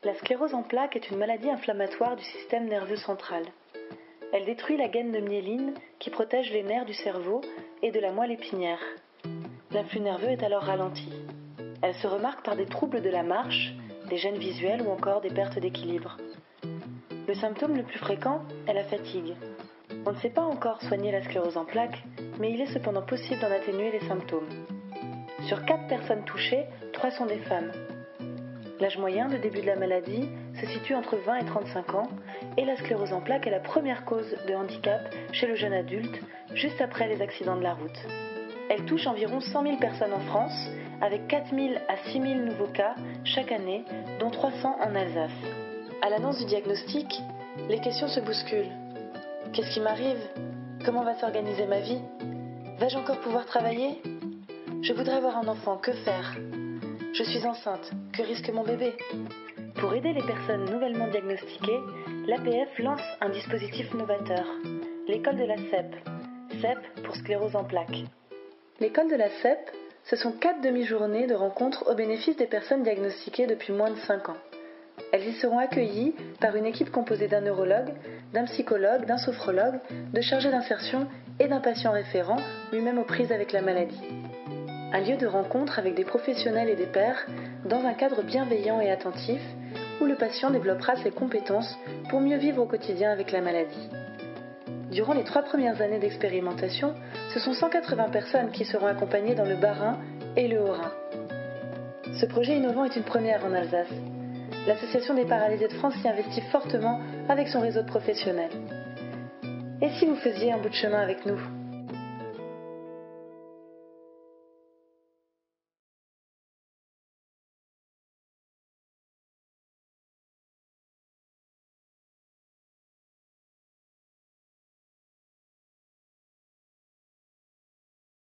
La sclérose en plaques est une maladie inflammatoire du système nerveux central. Elle détruit la gaine de myéline qui protège les nerfs du cerveau et de la moelle épinière. L'influx nerveux est alors ralenti. Elle se remarque par des troubles de la marche, des gênes visuelles ou encore des pertes d'équilibre. Le symptôme le plus fréquent est la fatigue. On ne sait pas encore soigner la sclérose en plaques, mais il est cependant possible d'en atténuer les symptômes. Sur 4 personnes touchées, 3 sont des femmes. L'âge moyen de début de la maladie se situe entre 20 et 35 ans et la sclérose en plaques est la première cause de handicap chez le jeune adulte, juste après les accidents de la route. Elle touche environ 100 000 personnes en France, avec 4 000 à 6 000 nouveaux cas chaque année, dont 300 en Alsace. À l'annonce du diagnostic, les questions se bousculent. Qu'est-ce qui m'arrive ? Comment va s'organiser ma vie ? Vais-je encore pouvoir travailler ? Je voudrais avoir un enfant, que faire ? Je suis enceinte, que risque mon bébé ? Pour aider les personnes nouvellement diagnostiquées, l'APF lance un dispositif novateur, l'école de la CEP, CEP pour sclérose en plaques. L'école de la CEP, ce sont 4 demi-journées de rencontres au bénéfice des personnes diagnostiquées depuis moins de 5 ans. Elles y seront accueillies par une équipe composée d'un neurologue, d'un psychologue, d'un sophrologue, de chargés d'insertion et d'un patient référent, lui-même aux prises avec la maladie. Un lieu de rencontre avec des professionnels et des pairs, dans un cadre bienveillant et attentif, où le patient développera ses compétences pour mieux vivre au quotidien avec la maladie. Durant les 3 premières années d'expérimentation, ce sont 180 personnes qui seront accompagnées dans le Bas-Rhin et le Haut-Rhin. Ce projet innovant est une première en Alsace. L'Association des paralysés de France s'y investit fortement avec son réseau de professionnels. Et si vous faisiez un bout de chemin avec nous ?